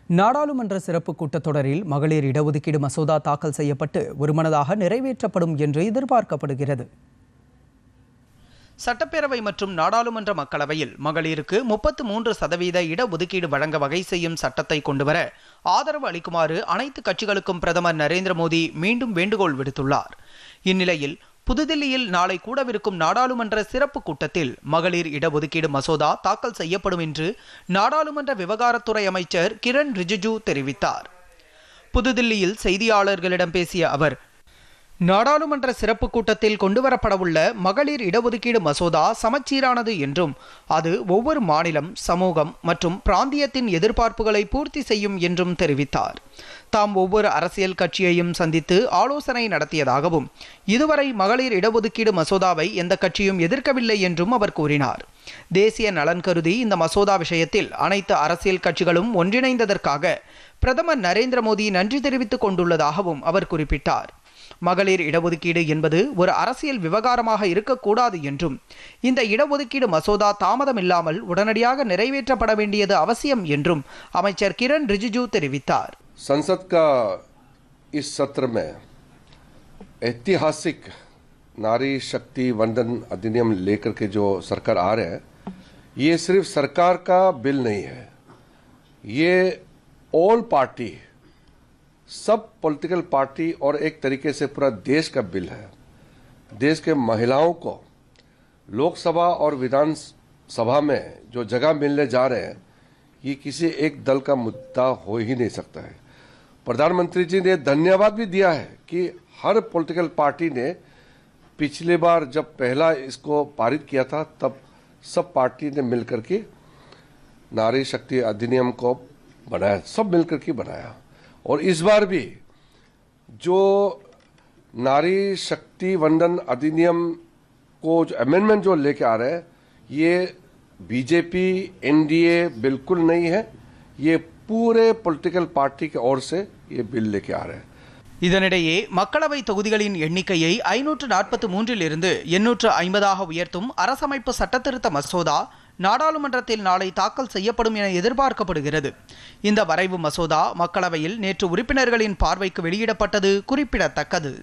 நாடாளுமன்ற சிறப்பு கூட்டத்தொடரில் மகளிர் இடஒதுக்கீடு மசோதா தாக்கல் செய்யப்பட்டு ஒருமனதாக நிறைவேற்றப்படும் என்று எதிர்பார்க்கப்படுகிறது. சட்டப்பேரவை மற்றும் நாடாளுமன்ற மக்களவையில் மகளிருக்கு 33% இடஒதுக்கீடு வழங்க வகை செய்யும் சட்டத்தை கொண்டுவர ஆதரவு அளிக்குமாறு அனைத்து கட்சிகளுக்கும் பிரதமர் நரேந்திர மோடி மீண்டும் வேண்டுகோள் விடுத்துள்ளார். இந்நிலையில் புதுதில்லியில் நாளை கூடவிருக்கும் நாடாளுமன்ற சிறப்பு கூட்டத்தில் மகளிர் இடஒதுக்கீடு மசோதா தாக்கல் செய்யப்படும் என்று நாடாளுமன்ற விவகாரத்துறை அமைச்சர் கிரண் ரிஜிஜு தெரிவித்தார். புதுதில்லியில் செய்தியாளர்களிடம் பேசிய அவர், நாடாளுமன்ற சிறப்பு கூட்டத்தில் கொண்டுவரப்படவுள்ள மகளிர் இடஒதுக்கீடு மசோதா சமச்சீரானது என்றும் அது ஒவ்வொரு மாநிலம், சமூகம் மற்றும் பிராந்தியத்தின் எதிர்பார்ப்புகளை பூர்த்தி செய்யும் என்றும் தெரிவித்தார். தாம் ஒவ்வொரு அரசியல் கட்சியையும் சந்தித்து ஆலோசனை நடத்தியதாகவும் இதுவரை மகளிர் இடஒதுக்கீடு மசோதாவை எந்த கட்சியும் எதிர்க்கவில்லை என்றும் அவர் கூறினார். தேசிய நலன் கருதி இந்த மசோதா விஷயத்தில் அனைத்து அரசியல் கட்சிகளும் ஒன்றிணைந்ததற்காக பிரதமர் நரேந்திர மோடி நன்றி தெரிவித்துக் கொண்டுள்ளதாகவும் அவர் குறிப்பிட்டார். மகளிர் இடஒதுக்கீடு என்பது ஒரு அரசியல் விவகாரமாக இருக்கக்கூடாது என்றும் இந்த இடஒதுக்கீடு மசோதா தாமதமில்லாமல் உடனடியாக நிறைவேற்றப்பட வேண்டியது அவசியம் என்றும் அமைச்சர் கிரண் ரிஜிஜு தெரிவித்தார். संसद का इस सत्र में ऐतिहासिक नारी शक्ति वंदन अधिनियम लेकर के जो सरकार आ रहे हैं, ये सिर्फ सरकार का बिल नहीं है, ये ऑल पार्टी, सब पॉलिटिकल पार्टी और एक तरीके से पूरा देश का बिल है. देश के महिलाओं को लोकसभा और विधानसभा में जो जगह मिलने जा रहे हैं, ये किसी एक दल का मुद्दा हो ही नहीं सकता है. प्रधानमंत्री जी ने धन्यवाद भी दिया है कि हर पॉलिटिकल पार्टी ने पिछली बार जब पहला इसको पारित किया था तब सब पार्टी ने मिलकर के नारी शक्ति अधिनियम को बनाया, सब मिलकर के बनाया. और इस बार भी जो नारी शक्ति वंदन अधिनियम को जो अमेंडमेंट जो लेके आ रहे हैं, ये बीजेपी एनडीए बिल्कुल नहीं है, ये पूरे पॉलिटिकल पार्टी के ओर से ये बिल लेके आ रहे हैं. இதனிடையே மக்களவை தொகுதிகளின் எண்ணிக்கையை 543 850 உயர்த்தும் அரசமைப்பு சட்டத்திருத்த மசோதா நாடாளுமன்றத்தில் நாளை தாக்கல் செய்யப்படும் என எதிர்பார்க்கப்படுகிறது. இந்த வரைவு மசோதா மக்களவையில் நேற்று உறுப்பினர்களின் பார்வைக்கு வெளியிடப்பட்டது குறிப்பிடத்தக்கது.